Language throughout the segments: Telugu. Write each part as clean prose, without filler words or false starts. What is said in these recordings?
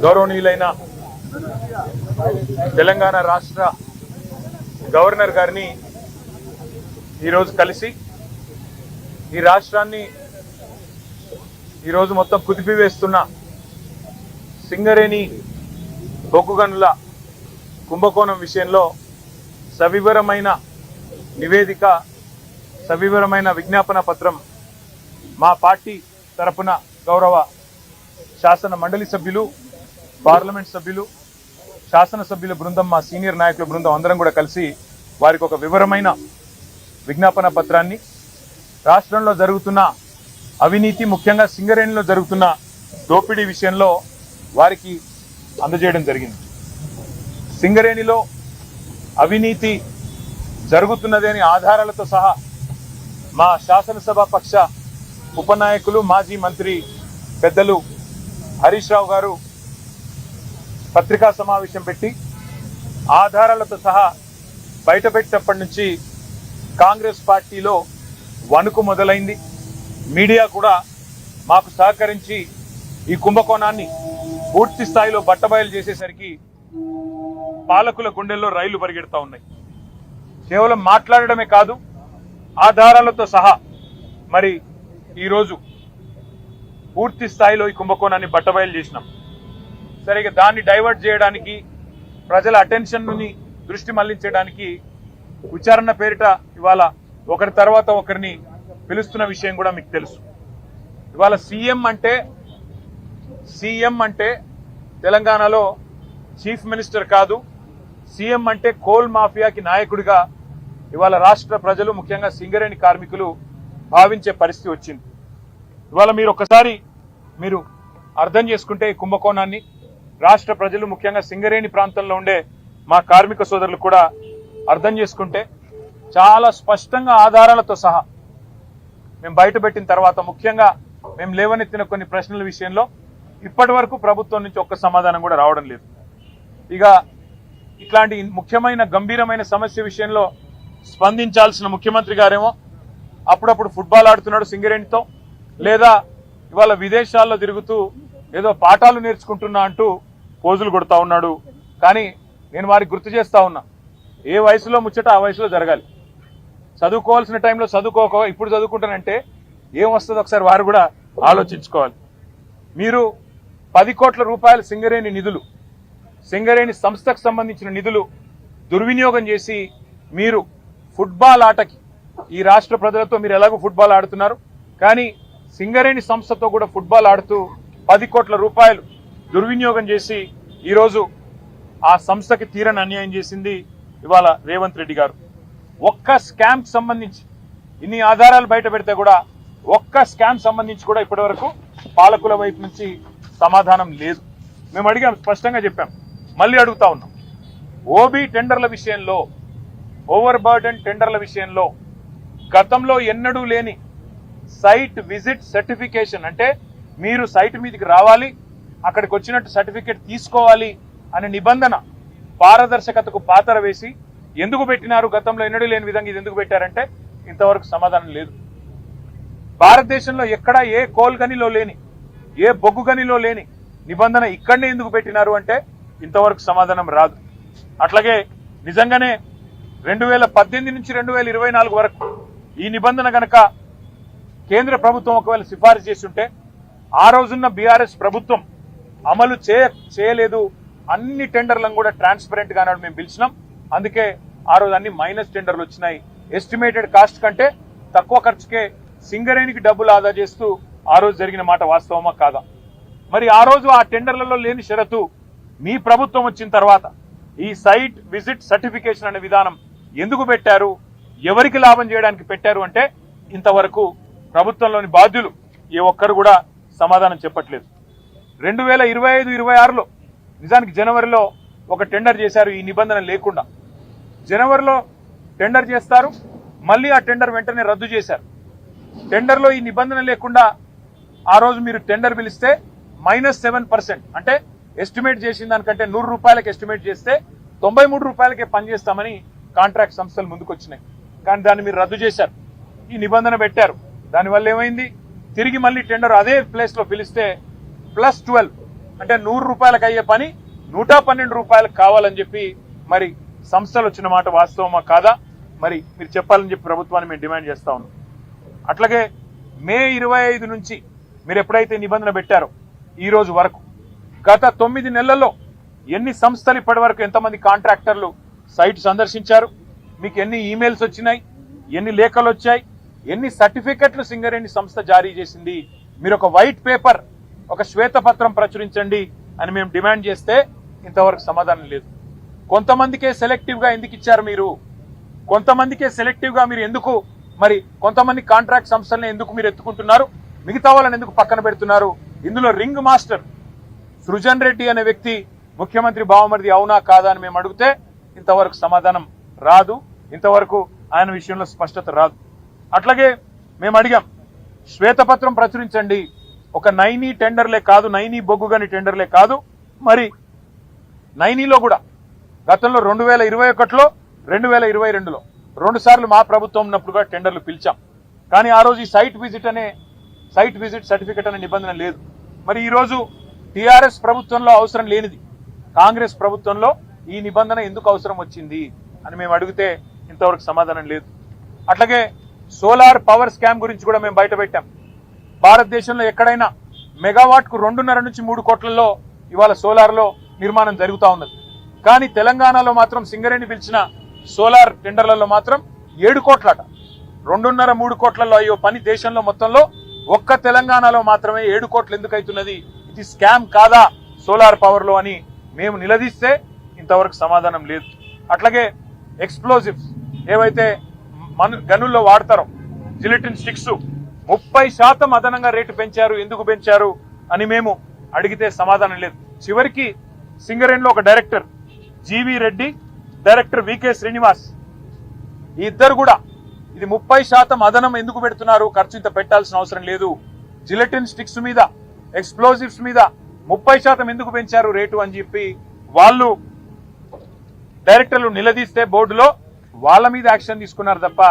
గౌరవనీయులైన తెలంగాణ రాష్ట్ర గవర్నర్ గారిని ఈరోజు కలిసి ఈ రాష్ట్రాన్ని ఈరోజు మొత్తం కుదిపివేస్తున్న సింగరేణి బొగ్గు గనుల కుంభకోణం విషయంలో సవివరమైన నివేదిక, సవివరమైన విజ్ఞాపన పత్రం మా పార్టీ తరపున గౌరవ శాసన మండలి సభ్యులు, పార్లమెంట్ సభ్యులు, శాసనసభ్యుల బృందం, మా సీనియర్ నాయకుల బృందం అందరం కూడా కలిసి వారికి ఒక వివరమైన విజ్ఞాపన పత్రాన్ని రాష్ట్రంలో జరుగుతున్న అవినీతి, ముఖ్యంగా సింగరేణిలో జరుగుతున్న దోపిడీ విషయంలో వారికి అందజేయడం జరిగింది. సింగరేణిలో అవినీతి జరుగుతున్నదని ఆధారాలతో సహా మా శాసనసభ పక్ష ఉపనాయకులు, మాజీ మంత్రి పెద్దలు హరీష్ రావు గారు పత్రికా సమావేశం పెట్టి ఆధారాలతో సహా బయటపెట్టినప్పటి నుంచి కాంగ్రెస్ పార్టీలో వణుకు మొదలైంది. మీడియా కూడా మాకు సహకరించి ఈ కుంభకోణాన్ని పూర్తి స్థాయిలో బట్టబయలు చేసేసరికి పాలకుల గుండెల్లో రైళ్లు పరిగెడతా ఉన్నాయి. కేవలం మాట్లాడడమే కాదు, ఆధారాలతో సహా మరి ఈరోజు పూర్తి స్థాయిలో ఈ కుంభకోణాన్ని బట్టబయలు చేసినాం. సరిగా దాన్ని డైవర్ట్ చేయడానికి, ప్రజల అటెన్షన్ని దృష్టి మళ్లించడానికి విచారణ పేరిట ఇవాళ ఒకరి తర్వాత ఒకరిని పిలుస్తున్న విషయం కూడా మీకు తెలుసు. ఇవాళ సీఎం అంటే తెలంగాణలో చీఫ్ మినిస్టర్ కాదు, సీఎం అంటే కోల్ మాఫియాకి నాయకుడిగా ఇవాళ రాష్ట్ర ప్రజలు, ముఖ్యంగా సింగరేణి కార్మికులు భావించే పరిస్థితి వచ్చింది. ఇవాళ మీరు ఒకసారి అర్థం చేసుకుంటే ఈ కుంభకోణాన్ని రాష్ట్ర ప్రజలు, ముఖ్యంగా సింగరేణి ప్రాంతంలో ఉండే మా కార్మిక సోదరులు కూడా అర్థం చేసుకుంటే చాలా స్పష్టంగా ఆధారాలతో సహా మేము బయటపెట్టిన తర్వాత, ముఖ్యంగా మేము లేవనెత్తిన కొన్ని ప్రశ్నల విషయంలో ఇప్పటి వరకు ప్రభుత్వం నుంచి ఒక్క సమాధానం కూడా రావడం లేదు. ఇక ఇట్లాంటి ముఖ్యమైన గంభీరమైన సమస్య విషయంలో స్పందించాల్సిన ముఖ్యమంత్రి గారేమో అప్పుడప్పుడు ఫుట్బాల్ ఆడుతున్నాడు సింగరేణితో, లేదా ఇవాళ విదేశాల్లో తిరుగుతూ ఏదో పాఠాలు నేర్చుకుంటున్నా అంటూ పోజులు కొడతా ఉన్నాడు. కానీ నేను వారికి గుర్తు చేస్తా ఉన్నా, ఏ వయసులో ముచ్చట ఆ వయసులో జరగాలి. చదువుకోవాల్సిన టైంలో చదువుకోక ఇప్పుడు చదువుకుంటానంటే ఏం వస్తుందో ఒకసారి వారు కూడా ఆలోచించుకోవాలి. మీరు 10 కోట్ల రూపాయల సింగరేణి నిధులు, సింగరేణి సంస్థకు సంబంధించిన నిధులు దుర్వినియోగం చేసి మీరు ఫుట్బాల్ ఆటకి, ఈ రాష్ట్ర ప్రజలతో మీరు ఎలాగో ఫుట్బాల్ ఆడుతున్నారు, కానీ సింగరేణి సంస్థతో కూడా ఫుట్బాల్ ఆడుతూ 10 కోట్ల రూపాయలు దుర్వినియోగం చేసి ఈరోజు ఆ సంస్థకి తీరని అన్యాయం చేసింది ఇవాళ రేవంత్ రెడ్డి గారు. ఒక్క స్కామ్ సంబంధించి ఇన్ని ఆధారాలు బయట పెడితే కూడా ఒక్క స్కామ్ సంబంధించి కూడా ఇప్పటి వరకు పాలకుల వైపు నుంచి సమాధానం లేదు. మేము అడిగాం, స్పష్టంగా చెప్పాం, మళ్ళీ అడుగుతా ఉన్నాం. ఓబీ టెండర్ల విషయంలో, ఓవర్ బర్డెన్ టెండర్ల విషయంలో గతంలో ఎన్నడూ లేని సైట్ విజిట్ సర్టిఫికేషన్, అంటే మీరు సైట్ మీదకి రావాలి, అక్కడికి వచ్చినట్టు సర్టిఫికేట్ తీసుకోవాలి అనే నిబంధన పారదర్శకతకు పాతర వేసి ఎందుకు పెట్టినారు, గతంలో ఎన్నడూ లేని విధంగా ఇది ఎందుకు పెట్టారంటే ఇంతవరకు సమాధానం లేదు. భారతదేశంలో ఎక్కడా ఏ కోల్ గనిలో లేని, ఏ బొగ్గు గనిలో లేని నిబంధన ఇక్కడనే ఎందుకు పెట్టినారు అంటే ఇంతవరకు సమాధానం రాదు. అట్లాగే నిజంగానే 2018 నుంచి 2024 వరకు ఈ నిబంధన గనక కేంద్ర ప్రభుత్వం ఒకవేళ సిఫారసు చేస్తుంటే ఆ రోజున్న బీఆర్ఎస్ ప్రభుత్వం అమలు చేయలేదు. అన్ని టెండర్లను కూడా ట్రాన్స్పరెంట్ గా మేము పిలిచినాం. అందుకే ఆ రోజు అన్ని మైనస్ టెండర్లు వచ్చినాయి. ఎస్టిమేటెడ్ కాస్ట్ కంటే తక్కువ ఖర్చుకే సింగరేణికి డబ్బులు ఆదా చేస్తూ ఆ రోజు జరిగిన మాట వాస్తవమా కాదా? మరి ఆ రోజు ఆ టెండర్లలో లేని షరతు మీ ప్రభుత్వం వచ్చిన తర్వాత ఈ సైట్ విజిట్ సర్టిఫికేషన్ అనే విధానం ఎందుకు పెట్టారు, ఎవరికి లాభం చేయడానికి పెట్టారు అంటే ఇంతవరకు ప్రభుత్వంలోని బాధ్యులు ఏ ఒక్కరు కూడా సమాధానం చెప్పట్లేదు. 2025-26లో నిజానికి జనవరిలో ఒక టెండర్ చేశారు ఈ నిబంధన లేకుండా. జనవరిలో టెండర్ చేస్తారు, మళ్ళీ ఆ టెండర్ వెంటనే రద్దు చేశారు. టెండర్లో ఈ నిబంధన లేకుండా ఆ రోజు మీరు టెండర్ పిలిస్తే -7%, అంటే ఎస్టిమేట్ చేసిన దానికంటే 100 రూపాయలకు ఎస్టిమేట్ చేస్తే 93 రూపాయలకే పనిచేస్తామని కాంట్రాక్ట్ సంస్థలు ముందుకొచ్చినాయి. కానీ దాన్ని మీరు రద్దు చేశారు, ఈ నిబంధన పెట్టారు. దానివల్ల ఏమైంది, తిరిగి మళ్ళీ టెండర్ అదే ప్లేస్లో పిలిస్తే +12 అంటే 100 రూపాయలకు అయ్యే పని 112 రూపాయలకు కావాలని చెప్పి మరి సంస్థలు వచ్చిన మాట వాస్తవమా కాదా మరి మీరు చెప్పాలని చెప్పి ప్రభుత్వాన్ని మేము డిమాండ్ చేస్తా ఉన్నాం. అట్లాగే మే 25 నుంచి మీరు ఎప్పుడైతే నిబంధన పెట్టారో ఈ రోజు వరకు గత 9 నెలల్లో ఎన్ని సంస్థలు ఇప్పటి వరకు ఎంతమంది కాంట్రాక్టర్లు సైట్ సందర్శించారు, మీకు ఎన్ని ఈమెయిల్స్ వచ్చినాయి, ఎన్ని లేఖలు వచ్చాయి, ఎన్ని సర్టిఫికెట్లు సింగరేణి సంస్థ జారీ చేసింది, మీరు ఒక వైట్ పేపర్ ఒక శ్వేతపత్రం ప్రచురించండి అని మేము డిమాండ్ చేస్తే ఇంతవరకు సమాధానం లేదు. కొంతమందికే సెలెక్టివ్ గా ఎందుకు ఇచ్చారు మీరు, కొంతమందికే సెలెక్టివ్ గా మీరు ఎందుకు మరి కొంతమంది కాంట్రాక్ట్ సంస్థలను ఎందుకు మీరు ఎత్తుకుంటున్నారు, మిగతా వాళ్ళని ఎందుకు పక్కన పెడుతున్నారు? ఇందులో రింగ్ మాస్టర్ సృజన్ రెడ్డి అనే వ్యక్తి ముఖ్యమంత్రి బావమరిది అవునా కాదా అని మేము అడిగితే ఇంతవరకు సమాధానం రాదు, ఇంతవరకు ఆయన విషయంలో స్పష్టత రాదు. అట్లాగే మేము అడిగాం శ్వేతపత్రం ప్రచురించండి, ఒక నైనీ టెండర్లే కాదు, నైనీ బొగ్గుగని టెండర్లే కాదు, మరి నైనీలో కూడా గతంలో 2021లో 2022లో 2 సార్లు మా ప్రభుత్వం ఉన్నప్పుడు కూడా టెండర్లు పిలిచాం. కానీ ఆ రోజు ఈ సైట్ విజిట్ సర్టిఫికెట్ అనే నిబంధన లేదు. మరి ఈరోజు టీఆర్ఎస్ ప్రభుత్వంలో అవసరం లేనిది కాంగ్రెస్ ప్రభుత్వంలో ఈ నిబంధన ఎందుకు అవసరం వచ్చింది అని మేము అడిగితే ఇంతవరకు సమాధానం లేదు. అట్లాగే సోలార్ పవర్ స్కామ్ గురించి కూడా మేము బయట పెట్టాం. భారతదేశంలో ఎక్కడైనా మెగావాట్కు 2.5 నుంచి 3 కోట్లలో ఇవాళ సోలార్లో నిర్మాణం జరుగుతూ ఉన్నది. కానీ తెలంగాణలో మాత్రం సింగరేణి పిలిచిన సోలార్ టెండర్లలో మాత్రం 7 కోట్లట. 2.5-3 కోట్లలో అయ్యో పని దేశంలో మొత్తంలో ఒక్క తెలంగాణలో మాత్రమే 7 కోట్లు ఎందుకు అవుతున్నది, ఇది స్కామ్ కాదా సోలార్ పవర్ లో అని మేము నిలదీస్తే ఇంతవరకు సమాధానం లేదు. అట్లాగే ఎక్స్ప్లోజివ్స్ ఏవైతే గనుల్లో వాడతారో జిలెటిన్ స్టిక్స్ 30% అదనంగా రేటు పెంచారు, ఎందుకు పెంచారు అని మేము అడిగితే సమాధానం లేదు. చివరికి సింగరేణిలో ఒక డైరెక్టర్ జీవి రెడ్డి, డైరెక్టర్ వికే శ్రీనివాస్ ఈ ఇద్దరు కూడా ఇది 30% అదనం ఎందుకు పెడుతున్నారు, ఖర్చు ఇంత పెట్టాల్సిన అవసరం లేదు, జిలెటిన్ స్టిక్స్ మీద ఎక్స్ప్లోజివ్స్ మీద 30% ఎందుకు పెంచారు రేటు అని చెప్పి వాళ్ళు డైరెక్టర్లు నిలదీస్తే బోర్డులో వాళ్ళ మీద యాక్షన్ తీసుకున్నారు తప్ప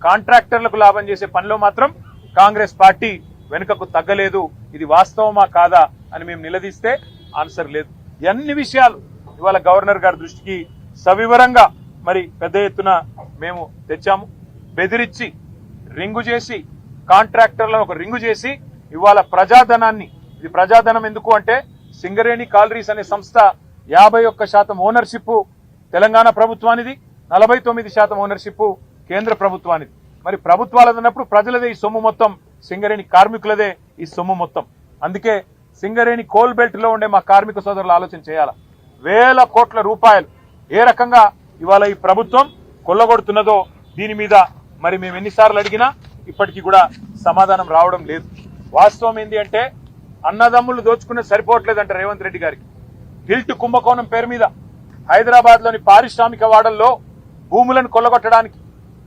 కాంట్రాక్టర్లకు లాభం చేసే పనిలో మాత్రం కాంగ్రెస్ పార్టీ వెనుకకు తగ్గలేదు. ఇది వాస్తవమా కాదా అని మేము నిలదీస్తే ఆన్సర్ లేదు. అన్ని విషయాలు ఇవాళ గవర్నర్ గారి దృష్టికి సవివరంగా మరి పెద్ద ఎత్తున మేము తెచ్చాము. బెదిరించి రింగు చేసి కాంట్రాక్టర్లను ఒక రింగు చేసి ఇవాళ ప్రజాధనాన్ని, ఇది ప్రజాధనం ఎందుకు అంటే సింగరేణి కాలరీస్ అనే సంస్థ 51% ఓనర్షిప్ తెలంగాణ ప్రభుత్వానిది, 49% ఓనర్షిప్ కేంద్ర ప్రభుత్వానిది. మరి ప్రభుత్వాలన్నప్పుడు ప్రజలదే ఈ సొమ్ము మొత్తం, సింగరేణి కార్మికులదే ఈ సొమ్ము మొత్తం. అందుకే సింగరేణి కోల్ బెల్ట్ లో ఉండే మా కార్మిక సోదరులు ఆలోచన చేయాల, వేల కోట్ల రూపాయలు ఏ రకంగా ఇవాళ ఈ ప్రభుత్వం కొల్లగొడుతున్నదో దీని మీద మరి మేము ఎన్నిసార్లు అడిగినా ఇప్పటికీ కూడా సమాధానం రావడం లేదు. వాస్తవం ఏంటి అంటే అన్నదమ్ములు దోచుకునే సరిపోవట్లేదంట రేవంత్ రెడ్డి గారికి. గిల్ట్ కుంభకోణం పేరు మీద హైదరాబాద్ లోని పారిశ్రామిక వాడల్లో భూములను కొల్లగొట్టడానికి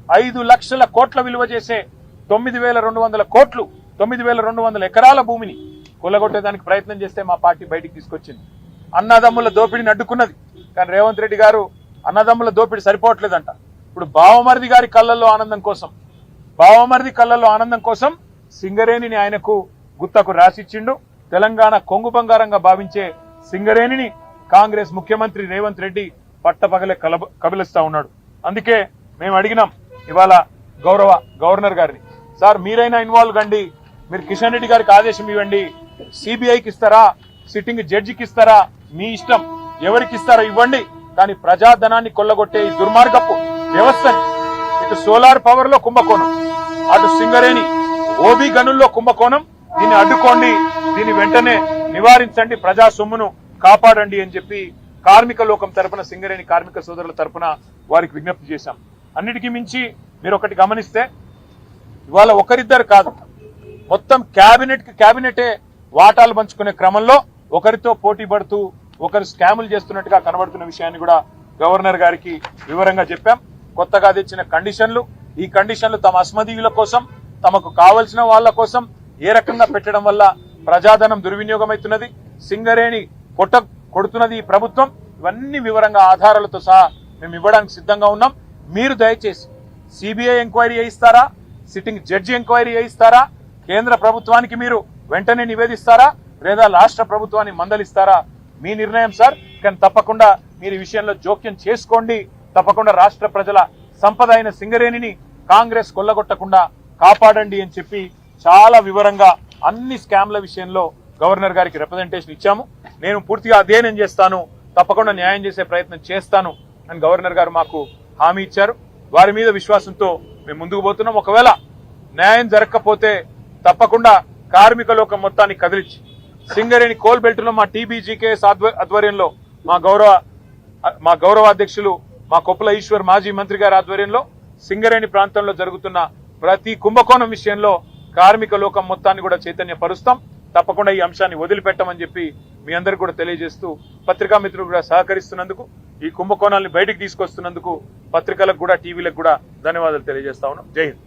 5 లక్షల కోట్ల విలువ చేసే 9,200 కోట్లు 9,200 ఎకరాల భూమిని కొల్లగొట్టేదానికి ప్రయత్నం చేస్తే మా పార్టీ బయటికి తీసుకొచ్చింది. అన్నదమ్ముల దోపిడీని అడ్డుకున్నది. కానీ రేవంత్ రెడ్డి గారు అన్నదమ్ముల దోపిడీ సరిపోవట్లేదంట. ఇప్పుడు బావమరిది గారి కళ్ళల్లో ఆనందం కోసం సింగరేణిని ఆయనకు గుత్తకు రాసిచ్చిండు. తెలంగాణ కొంగు బంగారంగా భావించే సింగరేణిని కాంగ్రెస్ ముఖ్యమంత్రి రేవంత్ రెడ్డి పట్టపగలే కబిలిస్తా ఉన్నాడు. అందుకే మేము అడిగినాం ఇవాళ గౌరవ గవర్నర్ గారిని, సార్ మీరైనా ఇన్వాల్వ్ కండి, మీరు కిషన్ రెడ్డి గారికి ఆదేశం ఇవ్వండి, సిబిఐకి ఇస్తారా, సిట్టింగ్ జడ్జికి ఇస్తారా, మీ ఇష్టం, ఎవరికి ఇస్తారో ఇవ్వండి, కానీ ప్రజాధనాన్ని కొల్లగొట్టే ఈ దుర్మార్గపు వ్యవస్థని, ఇటు సోలార్ పవర్ లో కుంభకోణం, అటు సింగరేణి ఓబీ గనుల్లో కుంభకోణం, దీన్ని అడ్డుకోండి, దీన్ని వెంటనే నివారించండి, ప్రజా సొమ్మును కాపాడండి అని చెప్పి కార్మిక లోకం తరపున, సింగరేణి కార్మిక సోదరుల తరపున వారికి విజ్ఞప్తి చేశాం. అన్నిటికీ మించి మీరు ఒకటి గమనిస్తే ఇవాళ ఒకరిద్దరు కాదు, మొత్తం క్యాబినెటే వాటాలు పంచుకునే క్రమంలో ఒకరితో పోటీ పడుతూ ఒకరు స్కాములు చేస్తున్నట్టుగా కనబడుతున్న విషయాన్ని కూడా గవర్నర్ గారికి వివరంగా చెప్పాం. కొత్తగా తెచ్చిన కండిషన్లు, ఈ కండిషన్లు తమ అస్మదీయుల కోసం, తమకు కావలసిన వాళ్ళ కోసం ఏ రకంగా పెట్టడం వల్ల ప్రజాధనం దుర్వినియోగం అవుతున్నది, సింగరేణి పొట్ట కొడుతున్నది ఈ ప్రభుత్వం, ఇవన్నీ వివరంగా ఆధారాలతో సహా మేము ఇవ్వడానికి సిద్ధంగా ఉన్నాం. మీరు దయచేసి సిబిఐ ఎంక్వైరీ చేయిస్తారా, సిట్టింగ్ జడ్జి ఎంక్వైరీ చేయిస్తారా, కేంద్ర ప్రభుత్వానికి మీరు వెంటనే నివేదిస్తారా, లేదా రాష్ట్ర ప్రభుత్వాన్ని మందలిస్తారా మీ నిర్ణయం సార్. కానీ తప్పకుండా మీరు ఈ విషయంలో జోక్యం చేసుకోండి. తప్పకుండా రాష్ట్ర ప్రజల సంపద అయిన సింగరేణిని కాంగ్రెస్ కొల్లగొట్టకుండా కాపాడండి అని చెప్పి చాలా వివరంగా అన్ని స్కామ్ల విషయంలో గవర్నర్ గారికి రిప్రజెంటేషన్ ఇచ్చాము. నేను పూర్తిగా అధ్యయనం చేస్తాను, తప్పకుండా న్యాయం చేసే ప్రయత్నం చేస్తాను అని గవర్నర్ గారు మాకు హామీ ఇచ్చారు. వారి మీద విశ్వాసంతో మేము ముందుకు పోతున్నాం. ఒకవేళ న్యాయం జరగకపోతే తప్పకుండా కార్మిక లోకం మొత్తాన్ని కదిలించి సింగరేణి కోల్ బెల్ట్ లో మా టీబీజీకేఎస్ ఆధ్వర్యంలో మా గౌరవ అధ్యక్షులు మా కొప్పుల ఈశ్వర్ మాజీ మంత్రి గారి ఆధ్వర్యంలో సింగరేణి ప్రాంతంలో జరుగుతున్న ప్రతి కుంభకోణం విషయంలో కార్మిక లోకం మొత్తాన్ని కూడా చైతన్యపరుస్తాం. తప్పకుండా ఈ అంశాన్ని వదిలిపెట్టమని చెప్పి మీ అందరికి కూడా తెలియజేస్తూ పత్రికా మిత్రులు కూడా సహకరిస్తున్నందుకు, ఈ కుంభకోణాలను బయటికి తీసుకొస్తున్నందుకు పత్రికలకు కూడా టీవీలకు కూడా ధన్యవాదాలు తెలియజేస్తా ఉన్నాం. జై హింద్.